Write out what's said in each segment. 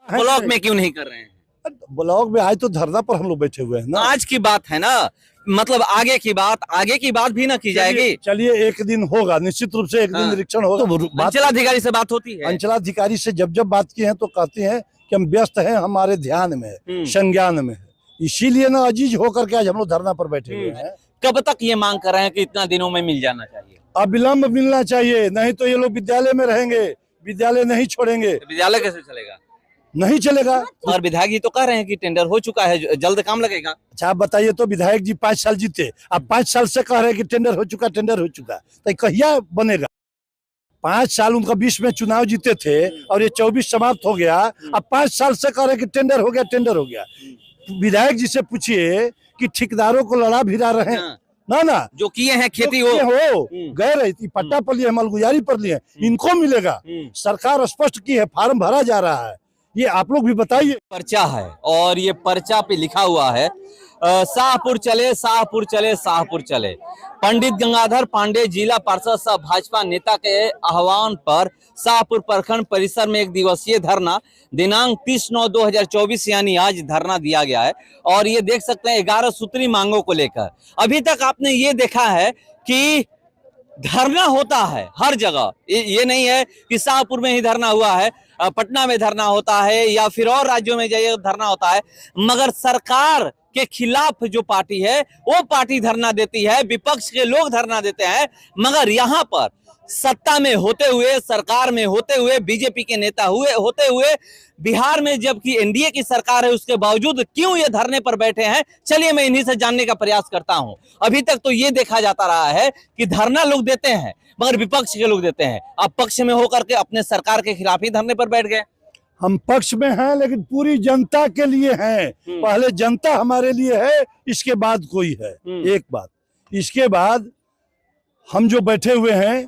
Block में क्यों नहीं कर रहे हैं? ब्लॉक में आज तो धरना पर हम लोग बैठे हुए हैं ना। आज की बात है ना, मतलब आगे की बात भी ना की जाएगी। चलिए एक दिन होगा, निश्चित रूप से एक दिन हाँ। निरीक्षण होगा। तो अंचलाधिकारी से बात होती है? अंचलाधिकारी से जब बात की है तो कहते हैं कि हम व्यस्त हैं, हमारे ध्यान में है, संज्ञान में है, इसीलिए ना अजीज होकर के आज हम लोग धरना पर बैठे हुए हैं। कब तक ये मांग कर रहे हैं कि इतना दिनों में मिल जाना चाहिए? अविलंब मिलना चाहिए, नहीं तो ये लोग विद्यालय में रहेंगे, विद्यालय नहीं छोड़ेंगे। विद्यालय कैसे चलेगा? नहीं चलेगा। और विधायक जी तो कह रहे हैं कि टेंडर हो चुका है, जल्द काम लगेगा। अच्छा आप बताइए, तो विधायक जी 5 साल जीते, अब 5 साल से कह रहे हैं कि टेंडर हो चुका, तो कहिया बनेगा? 5 साल उनका 20 में चुनाव जीते थे और ये 24 समाप्त हो गया, अब 5 साल से कह रहे हैं कि टेंडर हो गया। विधायक जी से पूछिए कि ठेकेदारों को लड़ा भिड़ा रहे हैं ना जो किए हैं खेती हो गए रही पट्टा पर लिए, मालगुजारी पर लिए, इनको मिलेगा। सरकार स्पष्ट की है, फार्म भरा जा रहा है, ये आप लोग भी बताइए। पर्चा है और ये पर्चा पे लिखा हुआ है शाहपुर चले, शाहपुर चले, शाहपुर चले। पंडित गंगाधर पांडे जिला पार्षद सह भाजपा नेता के आह्वान पर शाहपुर प्रखंड परिसर में एक दिवसीय धरना दिनांक 30/9/2024 यानी आज धरना दिया गया है। और ये देख सकते हैं 11 सूत्री मांगों को लेकर अभी तक आपने ये देखा है कि धरना होता है हर जगह। ये नहीं है कि शाहपुर में ही धरना हुआ है, पटना में धरना होता है या फिर और राज्यों में जाइए धरना होता है, मगर सरकार के खिलाफ जो पार्टी है वो पार्टी धरना देती है, विपक्ष के लोग धरना देते हैं। मगर यहाँ पर सत्ता में होते हुए, सरकार में होते हुए, बीजेपी के नेता होते हुए, बिहार में जबकि एनडीए की सरकार है उसके बावजूद क्यों ये धरने पर बैठे हैं? चलिए मैं इन्हीं से जानने का प्रयास करता हूं। अभी तक तो ये देखा जाता रहा है कि धरना लोग देते हैं मगर विपक्ष के लोग देते हैं। आप पक्ष में होकर के अपने सरकार के खिलाफ ही धरने पर बैठ गए। हम पक्ष में हैं लेकिन पूरी जनता के लिए हैं। पहले जनता हमारे लिए है, इसके बाद कोई है। एक बात, इसके बाद हम जो बैठे हुए हैं,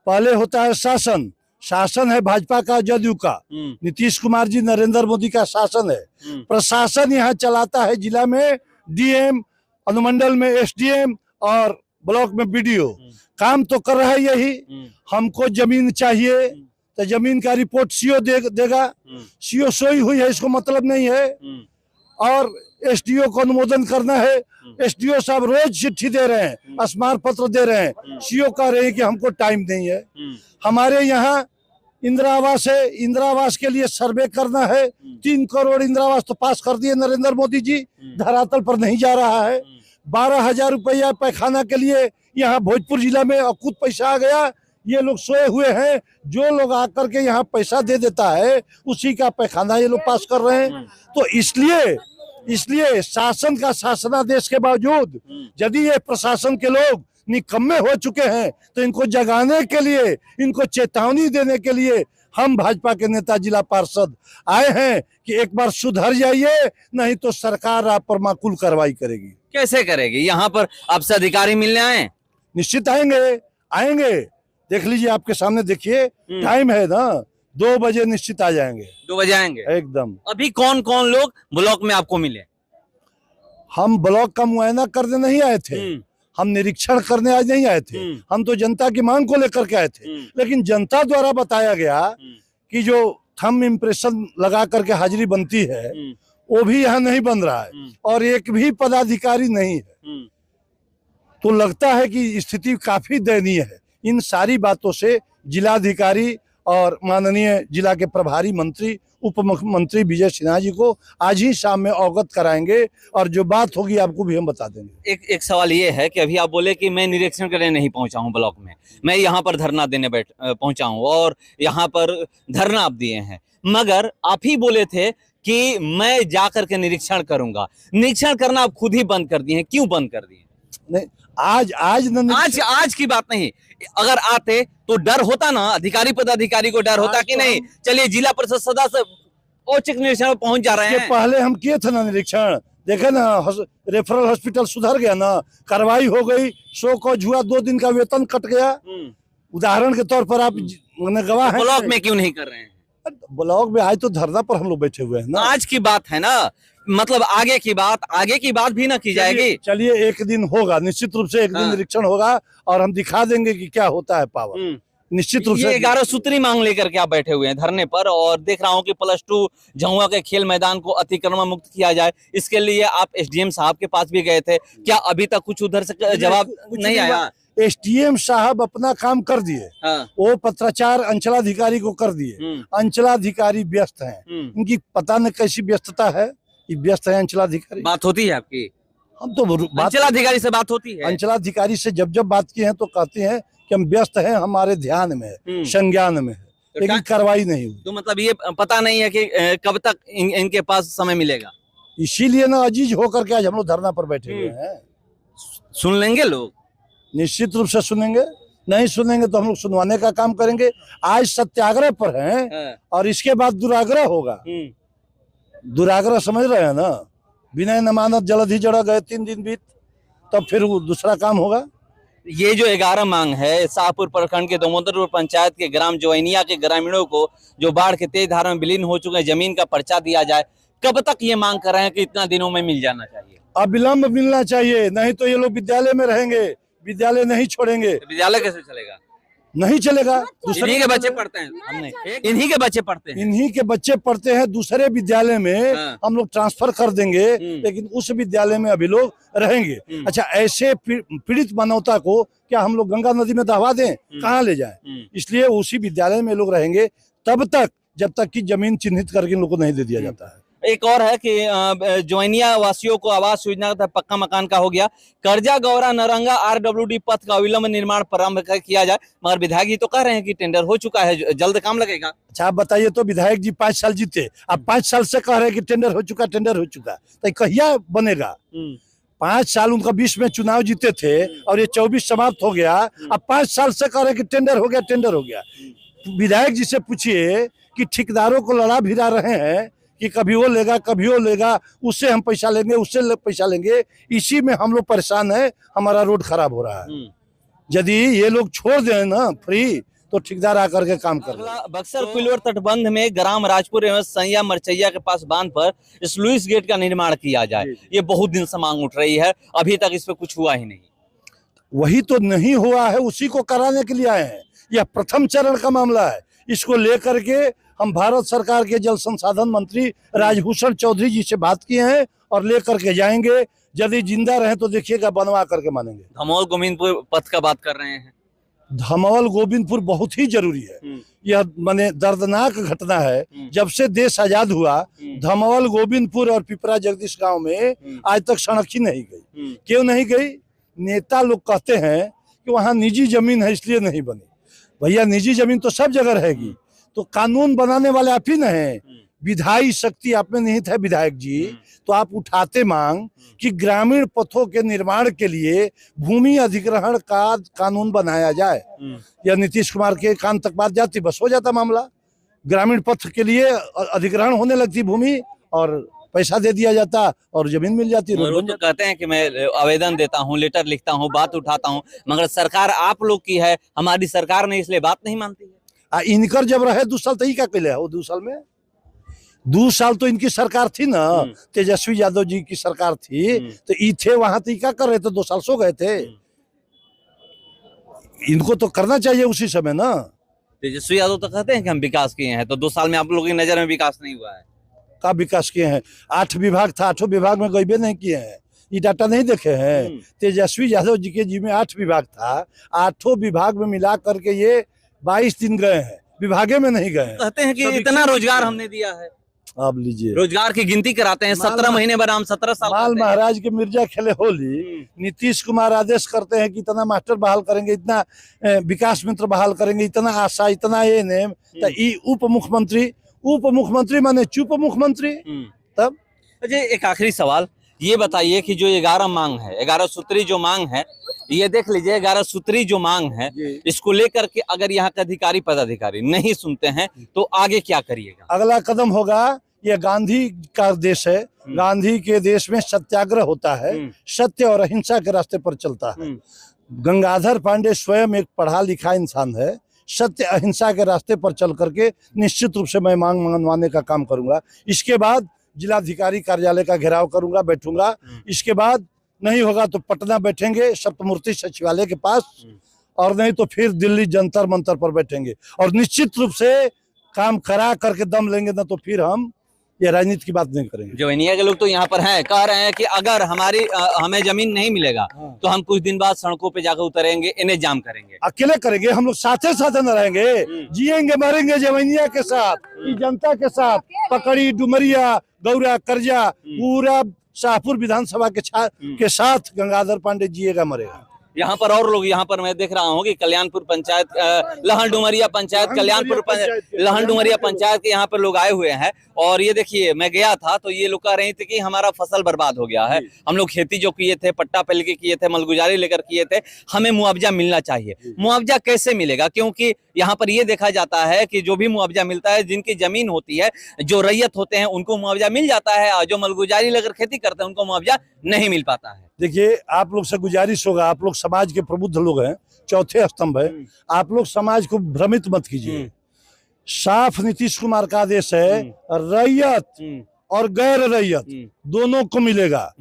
पहले होता है शासन है भाजपा का, जदयू का, नीतीश कुमार जी नरेंद्र मोदी का शासन है। प्रशासन यहाँ चलाता है जिला में डीएम, अनुमंडल में एसडीएम और ब्लॉक में बीडीओ। काम तो कर रहा है यही। हमको जमीन चाहिए तो जमीन का रिपोर्ट सीओ देगा, सीओ सोई हुई है इसको मतलब नहीं है। और एसडीओ को अनुमोदन करना है, एसडीओ साहब रोज चिट्ठी दे रहे हैं, स्मारक पत्र दे रहे हैं, सीओ कह रहे हैं कि हमको टाइम नहीं है। हमारे यहाँ इंदिरा आवास है, इंदिरा आवास के लिए सर्वे करना है, 3 करोड़ इंदिरा आवास तो पास कर दिए नरेंद्र मोदी जी, धरातल पर नहीं जा रहा है। 12,000 रुपया पैखाना के लिए यहाँ भोजपुर जिला में अकूत पैसा आ गया, ये लोग सोए हुए हैं। जो लोग आकर के यहाँ पैसा दे देता है उसी का पैखाना ये लोग पास कर रहे हैं। तो इसलिए शासन का शासनादेश के बावजूद यदि ये प्रशासन के लोग निकम्मे हो चुके हैं तो इनको जगाने के लिए, इनको चेतावनी देने के लिए हम भाजपा के नेता जिला पार्षद आए हैं कि एक बार सुधर जाइए, नहीं तो सरकार आप पर माकूल कार्रवाई करेगी। कैसे करेगी? यहाँ पर आपसे अधिकारी मिलने आए? निश्चित आएंगे। देख लीजिए, आपके सामने देखिए, टाइम है ना, 2 बजे निश्चित आ जाएंगे। 2 बजे आएंगे एकदम। अभी कौन कौन लोग ब्लॉक में आपको मिले? हम ब्लॉक का मुआयना करने नहीं आए थे, हम निरीक्षण करने आज नहीं आए थे। हम तो जनता की मांग को लेकर के आए थे, लेकिन जनता द्वारा बताया गया कि जो थंब इम्प्रेशन लगा करके हाजिरी बनती है वो भी यहाँ नहीं बन रहा है और एक भी पदाधिकारी नहीं है। तो लगता है कि स्थिति काफी दयनीय है। इन सारी बातों से जिलाधिकारी और माननीय जिला के प्रभारी मंत्री, उप मुख्यमंत्री विजय सिन्हा जी को आज ही शाम में अवगत कराएंगे और जो बात होगी आपको भी हम बता देंगे। एक सवाल ये है कि अभी आप बोले कि मैं निरीक्षण करने नहीं पहुंचा हूं ब्लॉक में, मैं यहाँ पर धरना देने पहुंचा हूं और यहाँ पर धरना आप दिए हैं, मगर आप ही बोले थे कि मैं जाकर के निरीक्षण करूंगा। निरीक्षण करना आप खुद ही बंद कर दिए हैं, क्यों बंद कर दिए? नहीं, आज की बात नहीं, अगर आते तो डर होता ना, अधिकारी पदाधिकारी को डर होता कि नहीं चलिए जिला परिषद सदस्य औचक निरीक्षण में पहुंच जा रहे हैं। पहले हम किए थे ना निरीक्षण, देखे ना, रेफरल हॉस्पिटल सुधर गया ना, कार्रवाई हो गई, 100 को हुआ, 2 दिन का वेतन कट गया। उदाहरण के तौर पर आप गवाह हैं। ब्लॉक में क्यों नहीं कर रहे हैं? ब्लॉक में आज तो धरना पर हम लोग बैठे हुए हैं ना। आज की बात है ना, मतलब आगे की बात भी ना की जाएगी। चलिए एक दिन होगा, निश्चित रूप से एक दिन निरीक्षण होगा और हम दिखा देंगे कि क्या होता है पावर। निश्चित रूप ये से 11 सूत्री मांग लेकर के आप बैठे हुए हैं धरने पर, और देख रहा हूं कि +2 झाउआ के खेल मैदान को अतिक्रमण मुक्त किया जाए, इसके लिए आप एसडीएम साहब के पास भी गए थे, क्या अभी तक कुछ उधर से जवाब कुछ नहीं आया? एसडीएम साहब अपना काम कर दिए, हाँ। वो पत्राचार अंचलाधिकारी को कर दिए। अंचलाधिकारी व्यस्त हैं, उनकी पता न कैसी व्यस्तता है, ये व्यस्त है अंचलाधिकारी। बात होती है आपकी? हम तो अंचलाधिकारी से बात होती है? अंचलाधिकारी से जब बात की है तो कहते हैं कि हम व्यस्त हैं, हमारे ध्यान में है, संज्ञान में है, लेकिन कार्रवाई नहीं हुई। तो मतलब ये पता नहीं है कि कब तक इनके पास समय मिलेगा, इसीलिए ना अजीज होकर के आज हम लोग धरना पर बैठे हुए हैं। सुन लेंगे लोग? निश्चित रूप से सुनेंगे, नहीं सुनेंगे तो हम लोग सुनवाने का काम करेंगे। आज सत्याग्रह पर हैं और इसके बाद दुराग्रह होगा। दुराग्रह समझ रहे हैं ना, बिना जमानत जल्द ही जड़ा गए 3 दिन बीत, तब फिर वो दूसरा काम होगा। ये जो 11 मांग है, शाहपुर प्रखंड के दोमोदरपुर पंचायत के ग्राम जोइनिया के ग्रामीणों को जो बाढ़ के तेज धारा में विलीन हो चुके हैं, जमीन का पर्चा दिया जाए, कब तक ये मांग कर रहे हैं कि इतना दिनों में मिल जाना चाहिए? अविलंब मिलना चाहिए, नहीं तो ये लोग विद्यालय में रहेंगे, विद्यालय नहीं छोड़ेंगे। तो विद्यालय कैसे चलेगा? नहीं चलेगा। इन्हीं के बच्चे पढ़ते हैं, हमने इन्हीं के बच्चे पढ़ते हैं, इन्हीं के बच्चे पढ़ते हैं दूसरे विद्यालय में। हम लोग ट्रांसफर कर देंगे, लेकिन उस विद्यालय में अभी लोग रहेंगे। अच्छा, ऐसे पीड़ित मानवता को क्या हम लोग गंगा नदी में दहवा दें? कहाँ ले जाएं? इसलिए उसी विद्यालय में लोग रहेंगे तब तक, जब तक कि जमीन चिन्हित करके इन लोग को नहीं दे दिया जाता है। एक और है कि जोइनिया वासियों को आवास योजना का पक्का मकान का हो गया। कर्जा गौरा नरंगा RWD पथ का अविलंब निर्माण प्रारंभ किया जाए, मगर विधायक जी तो कह रहे हैं कि टेंडर हो चुका है, जल्द काम लगेगा। अच्छा, आप बताइए तो, विधायक जी 5 साल जीते, अब 5 साल से कह रहे हैं कि टेंडर हो चुका, टेंडर हो चुका, तो कहिया बनेगा? 5 साल उनका 20 में चुनाव जीते थे और ये 24 समाप्त हो गया। अब 5 साल से कह रहे हैं कि टेंडर हो गया, टेंडर हो गया। विधायक जी से पूछिए कि ठेकेदारों को लड़ा भिड़ा रहे हैं कि कभी वो लेगा, कभी वो लेगा, उससे हम पैसा लेंगे, उससे पैसा लेंगे। इसी में हम लोग परेशान हैं, हमारा रोड खराब हो रहा है। यदि ये लोग छोड़ दें ना फ्री, तो ठेकेदार आकर के काम कर रहे हैं। बक्सर कुलवर तटबंध में ग्राम राजपुर एवं सैया मरचैया के पास बांध पर स्लुइस गेट का निर्माण किया जाए, ये बहुत दिन से मांग उठ रही है, अभी तक इस पे कुछ हुआ ही नहीं। वही तो नहीं हुआ है, उसी को कराने के लिए आए हैं। यह प्रथम चरण का मामला है। इसको लेकर के हम भारत सरकार के जल संसाधन मंत्री राजभूषण चौधरी जी से बात किए हैं और लेकर के जाएंगे। यदि जिंदा रहे तो देखिएगा, बनवा करके मानेंगे। धमोल गोविंदपुर पथ का बात कर रहे हैं। धमोल गोविंदपुर बहुत ही जरूरी है। यह माने दर्दनाक घटना है। जब से देश आजाद हुआ, धमोल गोविंदपुर और पिपरा जगदीश गांव में आज तक सड़क ही नहीं गई। क्यों नहीं गई? नेता लोग कहते हैं कि वहाँ निजी जमीन है इसलिए नहीं बनी। भैया, निजी जमीन तो सब जगह रहेगी। तो कानून बनाने वाले आप ही न हैं, विधायी शक्ति आप में निहित है विधायक जी। तो आप उठाते मांग कि ग्रामीण पथों के निर्माण के लिए भूमि अधिग्रहण का कानून बनाया जाए, या नीतीश कुमार के कान तक बात जाती, बस हो जाता मामला। ग्रामीण पथ के लिए अधिग्रहण होने लगती भूमि और पैसा दे दिया जाता और जमीन मिल जाती। रोज कहते हैं कि मैं आवेदन देता हूँ, लेटर लिखता हूँ, बात उठाता हूँ, मगर सरकार आप लोग की है, हमारी सरकार नहीं, इसलिए बात नहीं मानती है। इनकर जब रहे 2 साल तो ही क्या कहले है? वो 2 साल में 2 साल तो इनकी सरकार थी ना, तेजस्वी यादव जी की सरकार थी, तो ये थे वहां, तो क्या कर रहे थे? 2 साल सो गए थे। इनको तो करना चाहिए उसी समय ना। तेजस्वी यादव तो कहते हैं कि हम विकास किए हैं, तो 2 साल में आप लोगों की नजर में विकास नहीं हुआ है? का विकास किए हैं? 8 विभाग था, 8 विभाग में गईबे नहीं किए हैं। ये डाटा नहीं देखे हैं? तेजस्वी यादव जी के जी में 8 विभाग था, 8 विभाग में मिला करके ये 22 दिन गए हैं, विभागे में नहीं गए। कहते हैं कि इतना रोजगार हमने दिया है। आप लीजिए, रोजगार की गिनती कराते हैं, 17 महीने बनाम 17 साल। माल महाराज के मिर्जा खेले होली। नीतीश कुमार आदेश करते हैं कि इतना मास्टर बहाल करेंगे, इतना विकास मित्र बहाल करेंगे, इतना आशा, इतना ANM। उप मुख्यमंत्री माने चुप मुख्यमंत्री। तब अच्छा, एक आखिरी सवाल ये बताइए कि जो 11 मांग है, 11 सूत्री जो मांग है, ये देख लीजिए 11 सूत्री जो मांग है, इसको लेकर के अगर यहाँ के अधिकारी पदाधिकारी नहीं सुनते हैं तो आगे क्या करिएगा? अगला कदम होगा, ये गांधी का देश है, गांधी के देश में सत्याग्रह होता है, सत्य और अहिंसा के रास्ते पर चलता है। गंगाधर पांडे स्वयं एक पढ़ा लिखा इंसान है। सत्य अहिंसा के रास्ते पर चल करके निश्चित रूप से मैं मांग मनवाने का काम करूंगा। इसके बाद जिलाधिकारी कार्यालय का घेराव करूंगा, बैठूंगा। इसके बाद नहीं होगा तो पटना बैठेंगे, सप्तमूर्ति सचिवालय के पास, और नहीं तो फिर दिल्ली जंतर मंतर पर बैठेंगे और निश्चित रूप से काम करा करके दम लेंगे, ना तो फिर हम ये राजनीति की बात नहीं करेंगे। जोइनिया के लोग तो यहाँ पर हैं, कह रहे हैं कि अगर हमें जमीन नहीं मिलेगा तो हम कुछ दिन बाद सड़कों पे जाकर उतरेंगे, इन्हें जाम करेंगे। अकेले करेंगे, हम लोग साथे साथे न रहेंगे, जिएंगे मरेंगे जवैनिया के साथ, जनता के साथ। पकड़ी, डुमरिया, गौरा, करजा, पूरा शाहपुर विधानसभा के साथ गंगाधर पांडे जिएगा मरेगा। यहाँ पर और लोग, यहाँ पर मैं देख रहा हूँ कि कल्याणपुर पंचायत, लहन डुमरिया पंचायत, कल्याणपुर लहन डुमरिया पंचायत के यहाँ पर लोग आए हुए हैं। और ये देखिए, मैं गया था तो ये लोग कह रहे थे कि हमारा फसल बर्बाद हो गया है, हम लोग खेती जो किए थे, पट्टा पे लेके किए थे, मलगुजारी लेकर किए थे, हमें मुआवजा मिलना चाहिए। मुआवजा कैसे मिलेगा? क्योंकि यहाँ पर ये देखा जाता है कि जो भी मुआवजा मिलता है, जिनकी जमीन होती है, जो रैयत होते हैं, उनको मुआवजा मिल जाता है, और जो मलगुजारी लेकर खेती करते हैं उनको मुआवजा नहीं मिल पाता है। देखिए, आप लोग से गुजारिश होगा, आप लोग समाज के प्रबुद्ध लोग हैं, चौथे स्तंभ है, आप लोग समाज को भ्रमित मत कीजिए। साफ नीतीश कुमार का आदेश है, रैयत और गैर रैयत दोनों को मिलेगा।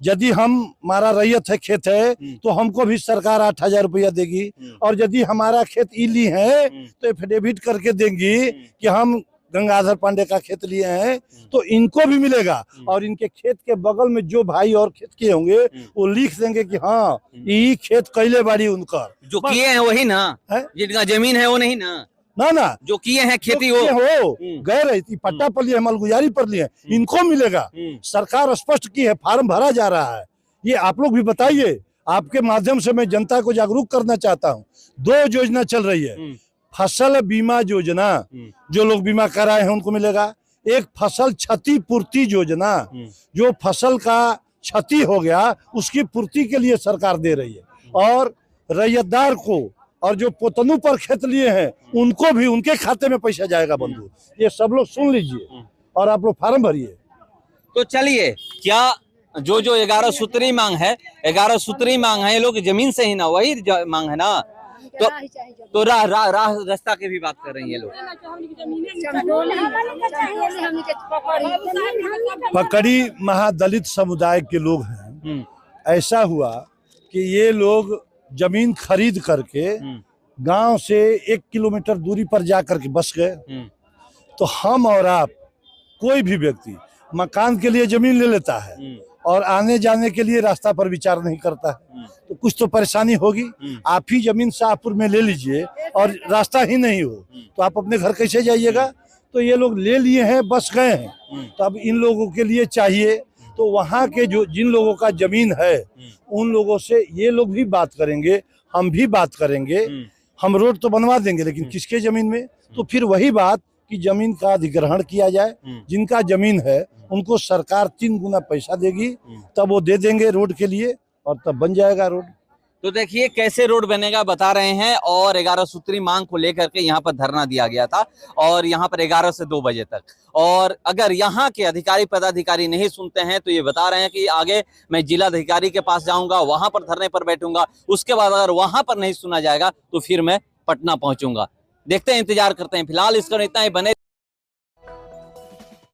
यदि हमारा रैयत है, खेत है, तो हमको भी सरकार 8,000 रुपया देगी, और यदि हमारा खेत इली है तो एफिडेविट करके देंगी कि हम गंगाधर पांडे का खेत लिए हैं, तो इनको भी मिलेगा। और इनके खेत के बगल में जो भाई और खेत किए होंगे वो लिख देंगे कि हाँ, ये खेत कैले बाड़ी उनका, जो किए हैं वही ना है? जिनका जमीन है वो नहीं ना, ना जो किए हैं खेती हो गए रही थी, पट्टा पर लिए, मलगुजारी पर लिए, इनको मिलेगा। सरकार स्पष्ट की है, फार्म भरा जा रहा है। ये आप लोग भी बताइए, आपके माध्यम से मैं जनता को जागरूक करना चाहता हूँ। 2 योजना चल रही है, फसल बीमा योजना, जो लोग बीमा कराए हैं उनको मिलेगा। एक फसल क्षतिपूर्ति योजना, जो फसल का क्षति हो गया उसकी पूर्ति के लिए सरकार दे रही है। और रैयतदार को, और जो पोतनू पर खेत लिए हैं उनको भी उनके खाते में पैसा जाएगा बंधु। ये सब लोग सुन लीजिए और आप लोग फार्म भरिए। तो चलिए, क्या जो 11 सूत्री मांग है, 11 सूत्री मांग है, ये लोग जमीन से ही ना, वही मांग है ना, तो रास्ता की भी बात कर रही है लोग। पकड़ी महादलित समुदाय के लोग हैं। ऐसा हुआ कि ये लोग जमीन खरीद करके गांव से 1 किलोमीटर दूरी पर जा करके बस गए। तो हम और आप, कोई भी व्यक्ति मकान के लिए जमीन ले लेता है और आने जाने के लिए रास्ता पर विचार नहीं करता है, तो कुछ तो परेशानी होगी। आप ही जमीन शाहपुर में ले लीजिए और रास्ता ही नहीं हो तो आप अपने घर कैसे जाइएगा? तो ये लोग ले लिए हैं, बस गए हैं। तो अब इन लोगों के लिए चाहिए, तो वहाँ के जो जिन लोगों का जमीन है उन लोगों से ये लोग भी बात करेंगे, हम भी बात करेंगे। हम रोड तो बनवा देंगे, लेकिन किसके जमीन में? तो फिर वही बात कि जमीन का अधिग्रहण किया जाए। जिनका जमीन है उनको सरकार 3 गुना पैसा देगी, तब वो दे देंगे रोड के लिए, और तब बन जाएगा रोड। तो देखिए कैसे रोड बनेगा बता रहे हैं। और 11 सूत्री मांग को लेकर के यहाँ पर धरना दिया गया था, और यहाँ पर 11 से 2 बजे तक। और अगर यहाँ के अधिकारी पदाधिकारी नहीं सुनते हैं तो ये बता रहे हैं कि आगे मैं जिला अधिकारी के पास जाऊंगा, वहां पर धरने पर बैठूंगा, उसके बाद अगर वहां पर नहीं सुना जाएगा तो फिर मैं पटना पहुंचूंगा। देखते हैं, इंतजार करते हैं। फिलहाल इसका इतना ही बने।